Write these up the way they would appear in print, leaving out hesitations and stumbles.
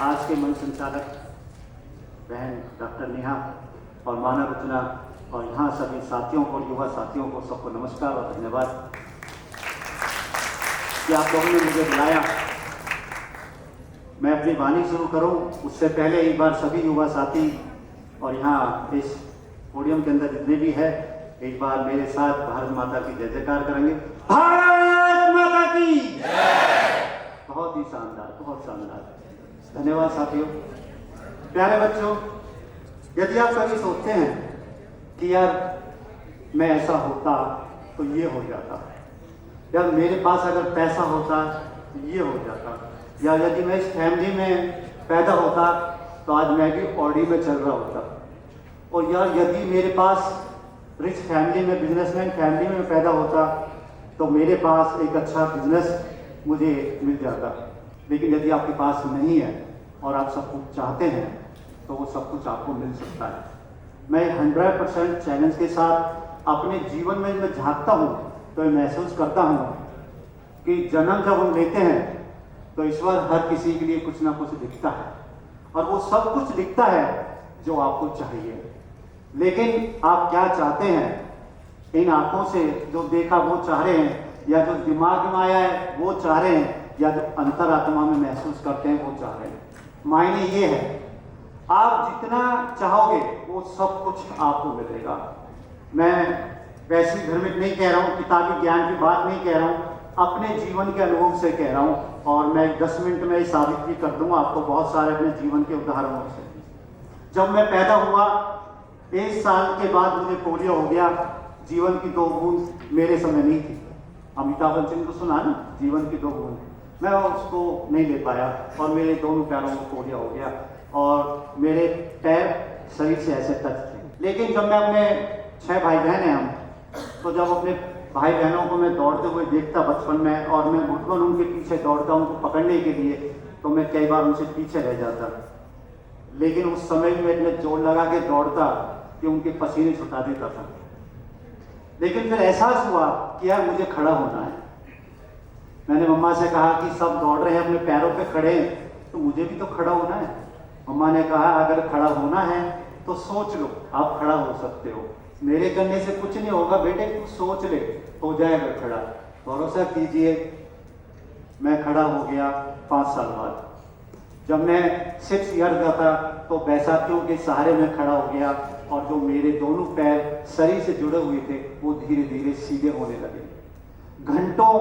आज के मंच संचालक बहन डॉक्टर नेहा और मानव रचना और यहाँ सभी साथियों को, युवा साथियों को, सबको नमस्कार और धन्यवाद कि आप लोगों ने मुझे बुलाया। मैं अपनी वाणी शुरू करूं उससे पहले एक बार सभी युवा साथी और यहाँ इस पोडियम के अंदर जितने भी है, एक बार मेरे साथ भारत माता की जय जयकार करेंगे। भारत माता की जय। बहुत ही शानदार, बहुत शानदार। धन्यवाद साथियों। प्यारे बच्चों, यदि आप कभी सोचते हैं कि यार मैं ऐसा होता तो ये हो जाता, या मेरे पास अगर पैसा होता तो ये हो जाता, या यदि मैं इस फैमिली में पैदा होता तो आज मैं भी ऑडी में चल रहा होता, और यार यदि मेरे पास रिच फैमिली में, बिजनेसमैन फैमिली में पैदा होता तो मेरे पास एक अच्छा बिजनेस मुझे मिल जाता। लेकिन यदि आपके पास नहीं है और आप सब कुछ चाहते हैं तो वो सब कुछ आपको मिल सकता है। मैं 100% चैलेंज के साथ अपने जीवन में मैं झांकता हूँ तो मैं महसूस करता हूँ कि जन्म जब हम लेते हैं तो ईश्वर हर किसी के लिए कुछ ना कुछ लिखता है, और वो सब कुछ लिखता है जो आपको चाहिए। लेकिन आप क्या चाहते हैं? इन आंखों से जो देखा वो चाह रहे हैं, या जो दिमाग में आया है वो चाह रहे हैं, या जो अंतरात्मा में महसूस करते हैं वो चाह रहे हैं? मायने ये है, आप जितना चाहोगे वो सब कुछ आपको मिलेगा। मैं वैसी धर्मिक नहीं कह रहा हूँ, किताबी ज्ञान की बात नहीं कह रहा हूँ, अपने जीवन के अनुभव से कह रहा हूँ, और मैं 10 मिनट में साबित भी कर दूंगा आपको बहुत सारे अपने जीवन के उदाहरणों से। जब मैं पैदा हुआ 1 साल के बाद मुझे पोलियो हो गया। जीवन की 2 बूंद मेरे समय नहीं थी। अमिताभ बच्चन को सुना ना, जीवन की 2 बूंद, मैं उसको नहीं ले पाया और मेरे दोनों पैरों को पोलियो हो गया और मेरे पैर शरीर से ऐसे टच थे। लेकिन जब मैं अपने 6 भाई बहन हैं हम, तो जब अपने भाई बहनों को मैं दौड़ते हुए देखता बचपन में, और मैं घुटन उनके पीछे दौड़ता उनको पकड़ने के लिए, तो मैं कई बार उनसे पीछे रह जाता। लेकिन उस समय में इतने जोर लगा के दौड़ता कि उनके पसीने छुटा देता था। लेकिन फिर एहसास हुआ कि यार मुझे खड़ा होना है। मैंने मम्मा से कहा कि सब दौड़ रहे हैं, अपने पैरों पे खड़े हैं, तो मुझे भी तो खड़ा होना है। मम्मा ने कहा अगर खड़ा होना है तो सोच लो, आप खड़ा हो सकते हो, मेरे करने से कुछ नहीं होगा बेटे, तू सोच ले, हो जाएगा खड़ा, भरोसा कीजिए। मैं खड़ा हो गया 5 साल बाद। जब मैं 6 ईयर का था तो बैसाखियों के सहारे में खड़ा हो गया, और जो मेरे दोनों पैर शरीर से जुड़े हुए थे वो धीरे धीरे सीधे होने लगे। घंटों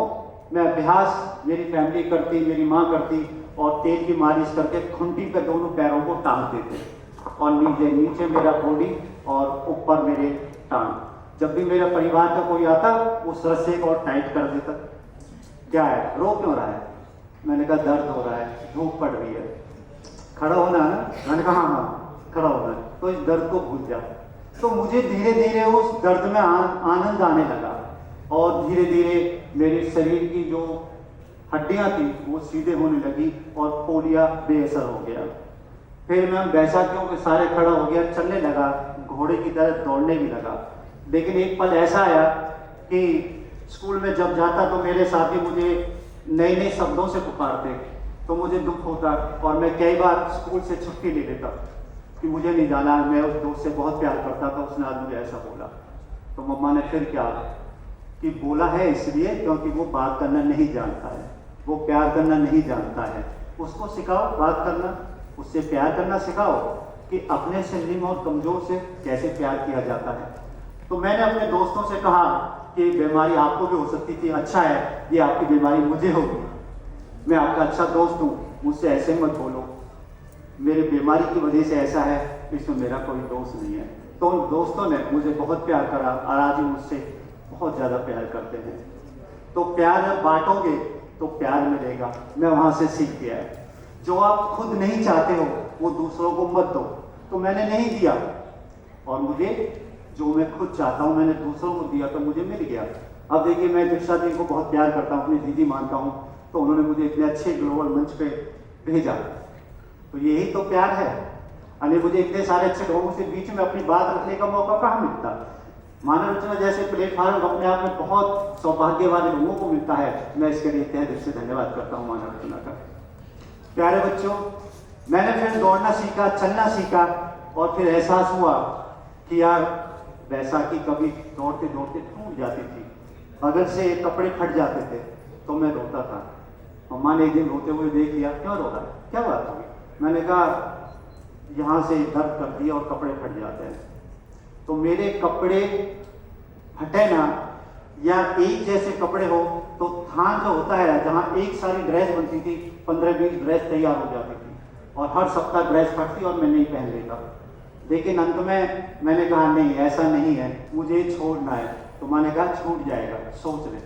में अभ्यास मेरी फैमिली करती, मेरी माँ करती, और तेल की मालिश करके खुंटी पे दोनों पैरों को टांगते थे, और नीचे मेरा बॉडी और ऊपर मेरे टांग। जब भी मेरा परिवार का कोई आता उस रस्से को और टाइट कर देता। क्या है, रो क्यों रहा है? मैंने कहा दर्द हो रहा है, धूप पड़ रही है, खड़ा होना है ना। मैंने कहा हाँ खड़ा होना है, तो इस दर्द को भूल जा। तो मुझे धीरे धीरे उस दर्द में आनंद आने लगा, और धीरे धीरे मेरे शरीर की जो हड्डियां थी वो सीधे होने लगी, और पोलिया बेअसर हो गया। फिर मैं बैसाखियों के सारे खड़ा हो गया, चलने लगा, घोड़े की तरह दौड़ने भी लगा। लेकिन एक पल ऐसा आया कि स्कूल में जब जाता तो मेरे साथी मुझे नए नए शब्दों से पुकारते, तो मुझे दुख होता, और मैं कई बार स्कूल से छुट्टी ले लेता कि मुझे नहीं जाना। मैं उस दोस्त से बहुत प्यार करता था, उसने आज मुझे ऐसा बोला। तो मम्मा ने फिर क्या कि बोला है इसलिए क्योंकि वो बात करना नहीं जानता है, वो प्यार करना नहीं जानता है, उसको सिखाओ बात करना, उससे प्यार करना सिखाओ कि अपने से निम्न और कमजोर से कैसे प्यार किया जाता है। तो मैंने अपने दोस्तों से कहा कि बीमारी आपको भी हो सकती थी, अच्छा है ये आपकी बीमारी मुझे होगी, मैं आपका अच्छा दोस्त हूँ, मुझसे ऐसे मत बोलो, मेरे बीमारी की वजह से ऐसा है, इसमें मेरा कोई दोस्त नहीं है। तो उन दोस्तों ने मुझे बहुत प्यार करा, और आज भी मुझसे बहुत ज़्यादा प्यार करते हैं। तो प्यार जब बांटोगे तो प्यार मिलेगा। मैं वहाँ से सीख गया है, जो आप खुद नहीं चाहते हो वो दूसरों को मत दो। तो मैंने नहीं दिया, और मुझे जो मैं खुद चाहता हूँ मैंने दूसरों को दिया, तो मुझे मिल गया। अब देखिए, मैं दीक्षा जी को बहुत प्यार करता हूँ, अपनी दीदी मानता हूँ, तो उन्होंने मुझे इतने अच्छे ग्लोबल मंच पे भेजा, तो यही तो प्यार है। अरे मुझे इतने सारे अच्छे लोगों से बीच में अपनी बात रखने का मौका कहाँ मिलता। मानव रचना जैसे प्लेटफॉर्म अपने आप में बहुत सौभाग्य वाले लोगों को मिलता है। मैं इसके लिए तहे दिल से धन्यवाद करता हूँ मानव रचना का। प्यारे बच्चों, मैंने फिर दौड़ना सीखा, चलना सीखा, और फिर एहसास हुआ कि यार बैसाखी कभी दौड़ते दौड़ते टूट जाती थी, बगल से कपड़े फट जाते थे, तो मैं रोता था। मम्मा ने एक दिन रोते हुए देख लिया, क्यों रो रहा है, क्या बात होगी? मैंने कहा यहाँ से दर्द कर दिया और कपड़े फट जाते हैं। तो मेरे कपड़े फटे ना, या एक जैसे कपड़े हो, तो थान जो होता है जहाँ एक सारी ड्रेस बनती थी, 15-20 ड्रेस तैयार हो जाती थी, और हर सप्ताह ड्रेस फटती और मैं नहीं पहन लेता। लेकिन अंत में मैंने कहा नहीं, ऐसा नहीं है, मुझे छोड़ना है। तो मैंने कहा छूट जाएगा, सोच ले।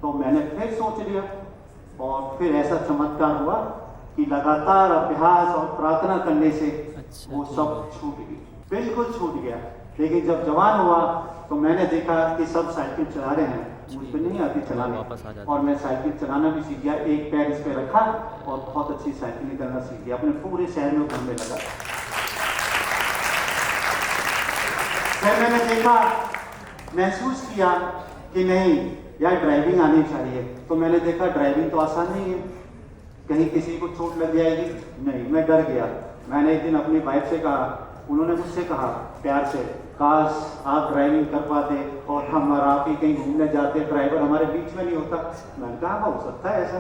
तो मैंने फिर सोच लिया, और फिर ऐसा चमत्कार हुआ कि लगातार अभ्यास और प्रार्थना करने से वो सब छूट गई, बिल्कुल छूट गया। लेकिन जब जवान हुआ तो मैंने देखा कि सब साइकिल चला रहे हैं, मुझे नहीं आती चलाने, और मैं साइकिल चलाना भी सीख गया। एक पैर इस पे रखा और बहुत अच्छी साइकिल निकलना सीख गया, अपने पूरे शहर में घूमने लगा। फिर मैंने देखा, महसूस किया कि नहीं यार ड्राइविंग आनी चाहिए। तो मैंने देखा ड्राइविंग तो आसान नहीं है, कहीं किसी को चोट लग जाएगी, नहीं, मैं डर गया। मैंने एक दिन अपनी वाइफ से कहा, उन्होंने मुझसे कहा प्यार से, काश आप ड्राइविंग कर पाते और हम आप ही कहीं घूमने जाते, ड्राइवर हमारे बीच में नहीं होता। मैंने कहा हो सकता है ऐसा,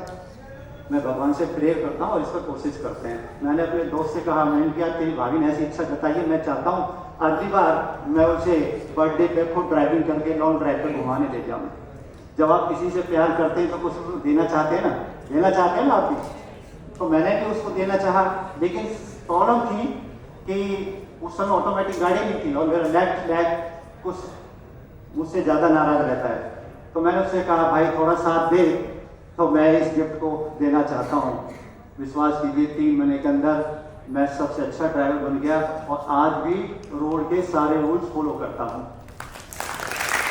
मैं भगवान से प्रेयर करता हूँ और इस पर कोशिश करते हैं। मैंने अपने दोस्त से कहा, मैंने क्या तेरी भाभी ने ऐसी इच्छा जताई है, मैं चाहता हूँ अगली बार मैं उसे बर्थडे पे खुद ड्राइविंग करके लॉन्ग ड्राइव पे घुमाने ले जाऊँ। जब आप किसी से प्यार करते हैं तो कुछ उसको देना चाहते हैं ना, देना चाहते हैं ना आप भी। तो मैंने भी उसको देना चाहा, लेकिन प्रॉब्लम थी कि उस समय ऑटोमेटिक गाड़ी नहीं थी और मेरा लेफ्ट लेग कुछ मुझसे ज़्यादा नाराज रहता है। तो मैंने उससे कहा भाई थोड़ा साथ दे, तो मैं इस गिफ्ट को देना चाहता हूँ। विश्वास कीजिए 3 महीने के अंदर मैं सबसे अच्छा ड्राइवर बन गया और आज भी रोड के सारे रूल्स फॉलो करता हूँ।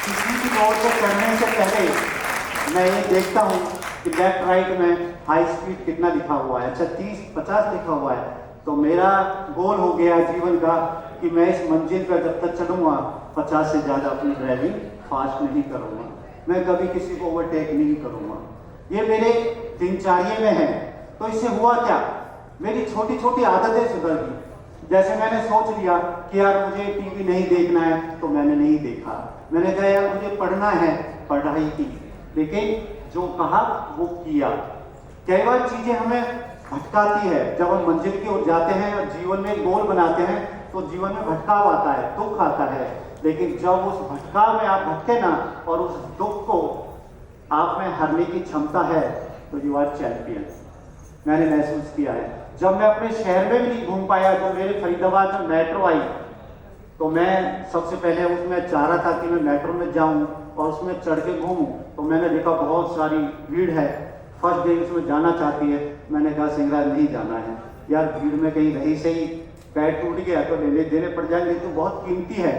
किसी भी रोड को चढ़ने से पहले मैं ये देखता हूँ कि लेफ्ट राइट में हाई स्पीड कितना लिखा हुआ है, अच्छा 30-50 लिखा हुआ है। तो मेरा गोल हो गया जीवन का कि मैं इस मंजिल पर जब तक चलूँगा 50 से ज़्यादा अपनी ड्राइविंग फास्ट नहीं करूँगा, मैं कभी किसी को ओवरटेक नहीं करूँगा। ये मेरे दिनचर्या में है। तो इससे हुआ क्या, मेरी छोटी छोटी आदतें सुधर गई। जैसे मैंने सोच लिया कि यार मुझे टीवी नहीं देखना है, तो मैंने नहीं देखा। मैंने कहा यार मुझे पढ़ना है, पढ़ाई की, लेकिन जो कहा वो किया। कई बार चीजें हमें भटकाती है, जब हम मंजिल की ओर जाते हैं और जीवन में गोल बनाते हैं तो जीवन में भटकाव आता है, दुख आता है। लेकिन जब उस भटकाव में आप भटके ना और उस दुख को आप में हरने की क्षमता है तो यू आर चैंपियन। मैंने महसूस किया है। जब मैं अपने शहर में भी नहीं घूम पाया, तो मेरे फरीदाबाद में मेट्रो आई, तो मैं सबसे पहले उसमें चाह रहा था कि मैं मेट्रो में जाऊं और उसमें चढ़ के घूमूं। तो मैंने देखा बहुत सारी भीड़ है, फर्स्ट डे उसमें जाना चाहती है। मैंने कहा सिंगराज नहीं जाना है यार, भीड़ में कहीं रही से ही पैर टूट गया तो लेने देने पड़ जाएंगे, तो बहुत कीमती है,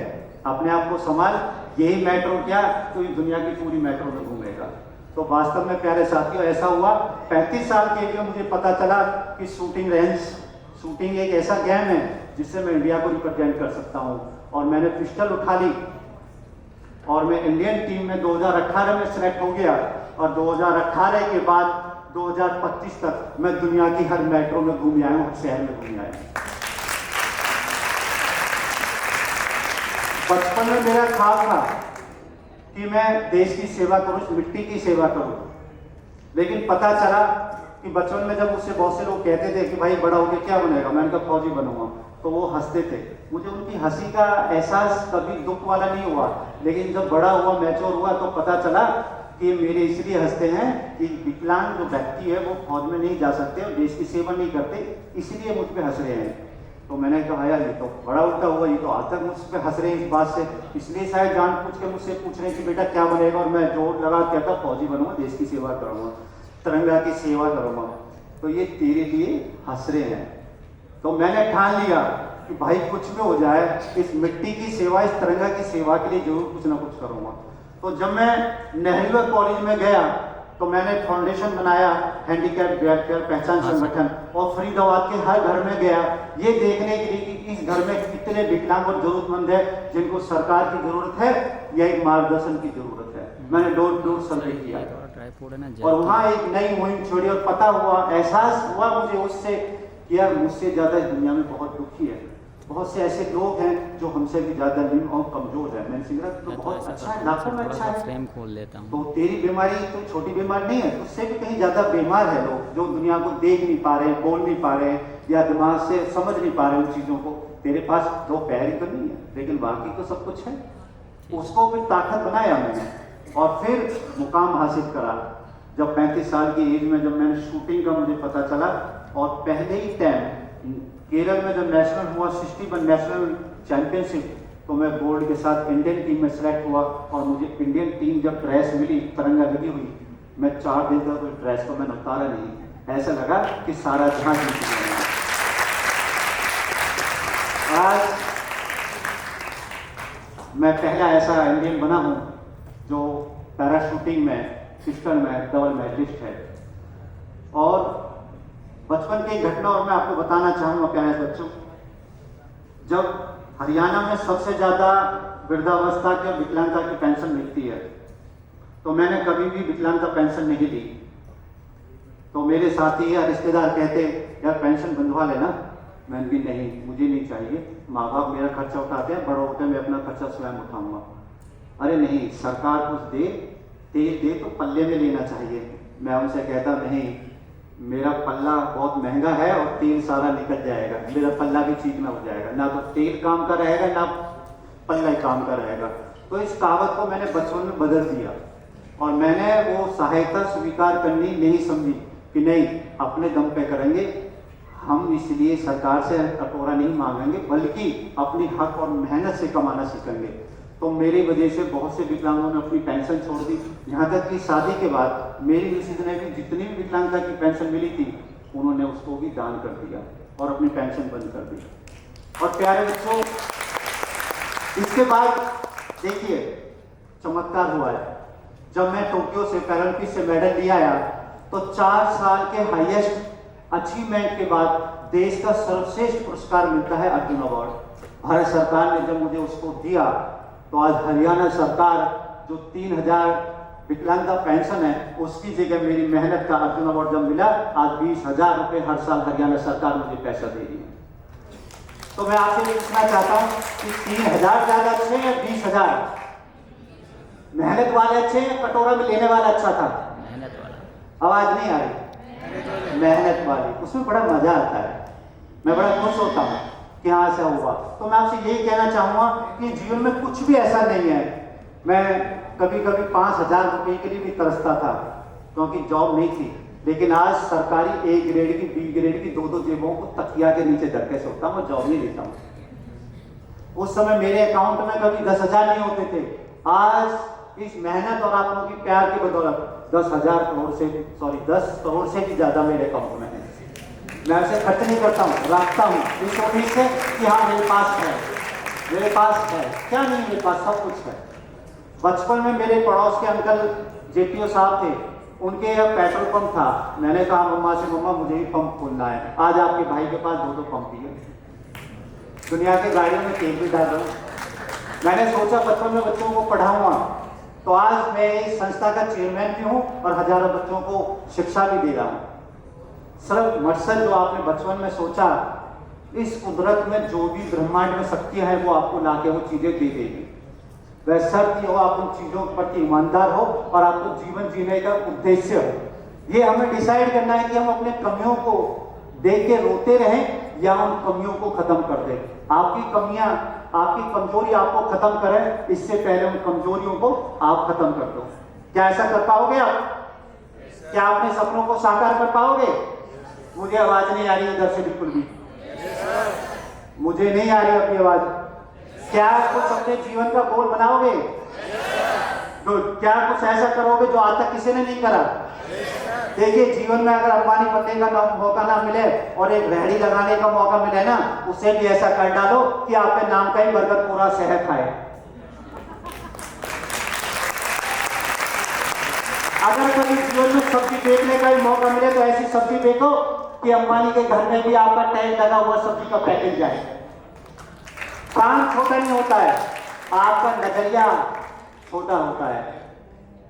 अपने आप को संभाल। यही मेट्रो क्या, तो इस दुनिया की पूरी मेट्रो में घूमेगा। तो वास्तव में प्यारे साथियों ऐसा हुआ, 35 साल के लिए मुझे पता चला कि शूटिंग एक ऐसा गेम है जिससे मैं इंडिया को रिप्रेजेंट कर सकता हूं। और मैंने पिस्टल उठा ली और मैं इंडियन टीम में 2018 में सेलेक्ट हो गया। और 2018 के बाद 2025 तक मैं दुनिया की हर मेट्रो में घूम आया हूं, हर शहर में घूम आया हूं। बचपन में मेरा ख्वाब था कि मैं देश की सेवा करूं, इस मिट्टी की सेवा करूं। लेकिन पता चला कि बचपन में जब मुझसे बहुत से लोग कहते थे कि भाई बड़ा होकर क्या बनेगा, मैंने कहा फौजी बनूंगा, तो वो हंसते थे। मुझे उनकी हंसी का एहसास कभी दुख वाला नहीं हुआ। लेकिन जब बड़ा हुआ, मैच्योर हुआ, तो पता चला कि मेरे इसलिए हंसते हैं कि विकलांग जो व्यक्ति है वो फौज में नहीं जा सकते और देश की सेवा नहीं करते, इसलिए मुझ पर हंस रहे हैं। तो मैंने कहा यार ये तो बड़ा उल्टा हुआ, ये तो आज तक मुझ पर हंस रहे हैं इस बात से, इसलिए शायद जान पूछ के मुझसे पूछ रहे हैं कि बेटा क्या बनेगा। और मैं जोर लगा कहता फौजी बनूंगा, देश की सेवा करूंगा, तिरंगा की सेवा करूंगा। तो ये तेरे लिए हंस रहे हैं। तो मैंने ठान लिया कि भाई कुछ भी हो जाए, इस मिट्टी की सेवा, इस तिरंगा की सेवा के लिए जरूर कुछ ना कुछ करूंगा। तो जब मैं नेहरू कॉलेज में गया तो मैंने फाउंडेशन बनाया, हैंडीकैप वेलफेयर पहचान संगठन, और फरीदाबाद के हर घर में गया ये देखने के लिए कि इस घर में कितने विकलांग और जरूरतमंद है जिनको सरकार की जरूरत है या एक मार्गदर्शन की जरूरत है। मैंने डोर टू डोर सर्वे किया। और वहाँ एक नई मुहिम छोड़ी और पता हुआ, एहसास हुआ मुझे उससे कि यार मुझसे ज़्यादा इस दुनिया में बहुत दुखी है, बहुत से ऐसे लोग हैं जो हमसे भी ज़्यादा निम्न और कमज़ोर है। मैंने सिंगरा तो बहुत अच्छा है, लाखों में अच्छा है, फ्रेम खोल लेता हूँ। तो तेरी बीमारी तो छोटी बीमारी नहीं है, उससे भी कहीं ज़्यादा बीमार है लोग जो दुनिया को देख नहीं पा रहे, बोल नहीं पा रहे या दिमाग से समझ नहीं पा रहे उन चीज़ों को। तेरे पास 2 पैर ही तो नहीं है, लेकिन बाकी तो सब कुछ है। उसको भी ताकत बनाया मैंने और फिर मुकाम हासिल करा। जब 35 साल की एज में जब मैंने शूटिंग का मुझे पता चला और पहले ही टाइम केरल में जब नेशनल हुआ 61 नेशनल चैंपियनशिप, तो मैं गोल्ड के साथ इंडियन टीम में सेलेक्ट हुआ और मुझे इंडियन टीम जब ड्रेस मिली, तिरंगा लगी हुई, मैं 4 दिन तक उस ड्रेस को मैंने उतारा नहीं। ऐसा लगा कि सारा जहां जीत गया। आज मैं पहला ऐसा इंडियन बना हूं जो पैराशूटिंग में पिस्टल में डबल मेडलिस्ट है। और बचपन की घटना और मैं आपको बताना चाहूंगा प्यारे बच्चों, जब हरियाणा में सबसे ज्यादा वृद्धावस्था की और विकलांगता की पेंशन मिलती है, तो मैंने कभी भी विकलांगता पेंशन नहीं ली। तो मेरे साथी या रिश्तेदार कहते यार पेंशन बंधवा लेना, मैंने भी नहीं, मुझे नहीं चाहिए, माँ बाप मेरा खर्चा उठाते हैं, बड़ो होते मैं अपना खर्चा स्वयं उठाऊंगा। अरे नहीं, सरकार कुछ दे, तेल दे तो पल्ले में लेना चाहिए। मैं उनसे कहता नहीं, मेरा पल्ला बहुत महंगा है और तेल सारा निकल जाएगा, मेरा पल्ला भी चीकना हो जाएगा, ना तो तेल काम का रहेगा ना पल्ला ही काम का रहेगा। तो इस कहावत को मैंने बचपन में बदल दिया और मैंने वो सहायता स्वीकार करनी नहीं समझी कि नहीं, अपने दम पे करेंगे हम, इसलिए सरकार से कटोरा नहीं मांगेंगे बल्कि अपनी हक और मेहनत से कमाना सीखेंगे। तो मेरी वजह से बहुत से विकलांगों ने अपनी पेंशन छोड़ दी। यहाँ तक कि शादी के बाद मेरी मिसेज ने भी जितनी भी विकलांगता की पेंशन मिली थी उन्होंने उसको भी दान कर दिया और अपनी पेंशन बंद कर दी। और प्यारे बच्चों, इसके बाद देखिए चमत्कार हुआ है। जब मैं टोक्यो से पैरालंपिक से मेडल ले आया तो 4 साल के हाईएस्ट अचीवमेंट के बाद देश का सर्वश्रेष्ठ पुरस्कार मिलता है अर्जुन अवार्ड। भारत सरकार ने जब मुझे उसको दिया तो आज हरियाणा सरकार जो 3000 विकलांगता पेंशन है उसकी जगह मेरी मेहनत का अर्जुन अवार्ड जब मिला, आज 20,000 रुपए हर साल हरियाणा सरकार मुझे पैसा दे रही है। तो मैं आपसे पूछना चाहता हूं कि 3000 ज्यादा अच्छे या 20,000? मेहनत वाले अच्छे या कटोरा में लेने वाला अच्छा था? मेहनत वाला। आवाज नहीं आ रही? मेहनत वाली, उसमें बड़ा मजा आता है, मैं बड़ा खुश होता हूँ कि हाँ ऐसा हुआ। तो मैं आपसे यही कहना चाहूंगा कि जीवन में कुछ भी ऐसा नहीं है। मैं कभी कभी 5,000 रुपए के लिए भी तरसता था क्योंकि जॉब नहीं थी, लेकिन आज सरकारी A ग्रेड की B ग्रेड की 2-2 जेबों को तकिया के नीचे धर के सोता हूँ, जॉब नहीं लेता हूँ। उस समय मेरे अकाउंट में कभी 10,000 नहीं होते थे, आज इस मेहनत और आप लोगों की प्यार की बदौलत 10 करोड़ से भी ज्यादा मेरे अकाउंट में है। मैं उसे खर्च नहीं करता हूँ, रखता हूँ इस उम्मीद से कि हाँ मेरे पास है, मेरे पास है, क्या नहीं मेरे पास सब कुछ है। बचपन में मेरे पड़ोस के अंकल JPO साहब थे, उनके यहाँ पेट्रोल पंप था। मैंने कहा मम्मा से, मम्मा मुझे ही पंप खोलना है। आज आपके भाई के पास 2-2 पंप ही है, दुनिया के गाड़ियों में तेल भी डाल रहा हूँ। मैंने सोचा बचपन में बच्चों को पढ़ाऊंगा, तो आज मैं इस संस्था का चेयरमैन भी हूँ और हजारों बच्चों को शिक्षा भी दे रहा हूँ। सिर्फ मकसद जो आपने बचपन में सोचा, इस कुदरत में जो भी ब्रह्मांड में शक्तियां हैं वो आपको लाके वो चीजें दे देगी। वह शर्त हो आप उन चीजों के प्रति ईमानदार हो और आपको जीवन जीने का उद्देश्य हो। ये हमें डिसाइड करना है कि हम अपने कमियों को देख के रोते रहें या उन कमियों को खत्म कर दें। आपकी कमियां, आपकी कमजोरी आपको खत्म करें, इससे पहले उन कमजोरियों को आप खत्म कर दो। क्या ऐसा कर पाओगे आप? क्या अपने सपनों को साकार कर पाओगे? मुझे आवाज नहीं आ रही इधर से बिल्कुल भी, मुझे नहीं आ रही अपनी आवाज। क्या कुछ अपने जीवन का गोल बनाओगे? क्या कुछ ऐसा करोगे जो आज तक किसी ने नहीं करा? देखिए जीवन में अगर अंबानी बनने का मौका ना मिले और एक रेहड़ी लगाने का मौका मिले ना, उसे भी ऐसा कर डालो कि आपके नाम का ही बरगद पूरा शहर खाए। अगर कभी जीवन में सब्जी बेचने का भी मौका मिले तो ऐसी सब्जी बेचो कि अंबानी के घर में भी आपका टैग लगा हुआ सब्जी का पैकेज जाए। काम छोटा नहीं होता है, आपका नजरिया छोटा होता है।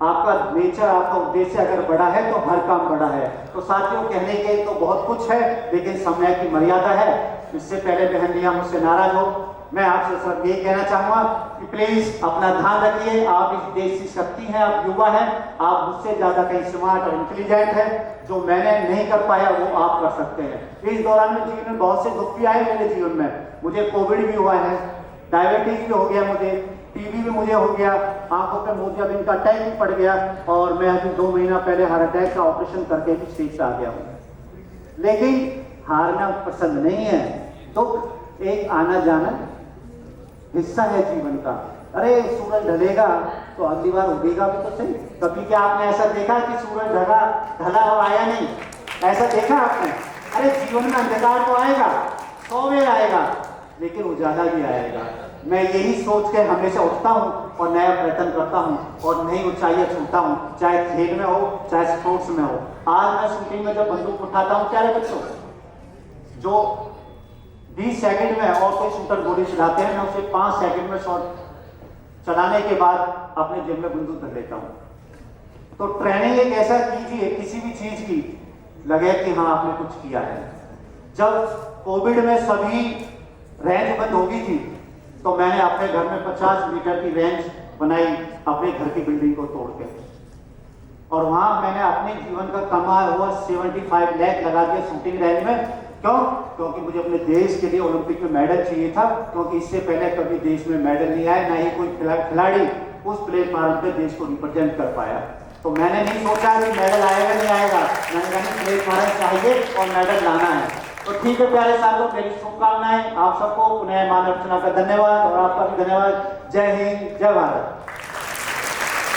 आपका नेचर, आपका उद्देश्य अगर बड़ा है तो हर काम बड़ा है। तो साथियों, कहने के तो बहुत कुछ है, लेकिन समय की मर्यादा है। इससे पहले बहन लिया मुझसे नाराज हो, मैं आपसे सर ये कहना चाहूंगा कि प्लीज अपना ध्यान रखिए। आप इस देश की शक्ति हैं, आप युवा हैं, आप मुझसे ज्यादा कहीं स्मार्ट और इंटेलिजेंट हैं। जो मैंने नहीं कर पाया वो आप कर सकते हैं। इस दौरान में जीवन में बहुत से दुख भी आए मेरे जीवन में। मुझे कोविड भी हुआ है, डायबिटीज भी हो गया, मुझे टीबी भी मुझे हो गया, आंखों पे मोतियाबिंद का अटैक भी पड़ गया, और मैं अभी 2 महीना पहले हार्ट अटैक का ऑपरेशन करके भी स्टेज पे आ गया हूँ। लेकिन हारना पसंद नहीं है। दुख एक आना जाना हिस्सा है जीवन का। अरे सूरज ढलेगा तो अगली बार उगेगा भी तो सही। कभी क्या आपने ऐसा देखा कि सूरज ढला और आया नहीं? ऐसा देखा आपने? अरे जीवन में अंधकार तो आएगा, 100 बेर आएगा, लेकिन उजाला भी आएगा। मैं यही सोच के हमेशा उठता हूँ और नया प्रयत्न करता हूँ और नई ऊंचाइयां छूता हूँ, चाहे खेल में हो चाहे स्पोर्ट्स में हो। आज मैं शूटिंग में जब बंदूक उठाता हूँ, प्यारे बच्चों, जो 20 सेकंड में और कोई शूटर गोली चलाते हैं, मैं उसे 5 सेकंड में शॉट चलाने के बाद अपने जेब में बंदूक धर लेता हूँ। तो ट्रेनिंग एक ऐसा कीजिए किसी भी चीज की, लगे कि हाँ आपने कुछ किया है। जब कोविड में सभी रेंज बंद हो गई थी तो मैंने अपने घर में 50 मीटर की रेंज बनाई, अपने घर की बिल्डिंग को तोड़ के, और वहां मैंने अपने जीवन का कमाया हुआ 75 लाख लगा दिया शूटिंग रेंज में। क्यों? क्योंकि मुझे अपने देश के लिए ओलंपिक में मेडल चाहिए था, क्योंकि इससे पहले कभी देश में मेडल नहीं आया, ना ही कोई खिलाड़ी उस प्लेटफॉर्म पे देश को रिप्रेजेंट कर पाया। तो मैंने नहीं सोचा कि मेडल आएगा नहीं आएगा, मैंने कहा प्लेटफॉर्म चाहिए और मेडल लाना है। तो ठीक है प्यारे साथियों, मेरी शुभकामनाएं आप सबको। पुनः मानव रचना का धन्यवाद और आपका भी धन्यवाद। जय हिंद, जय भारत।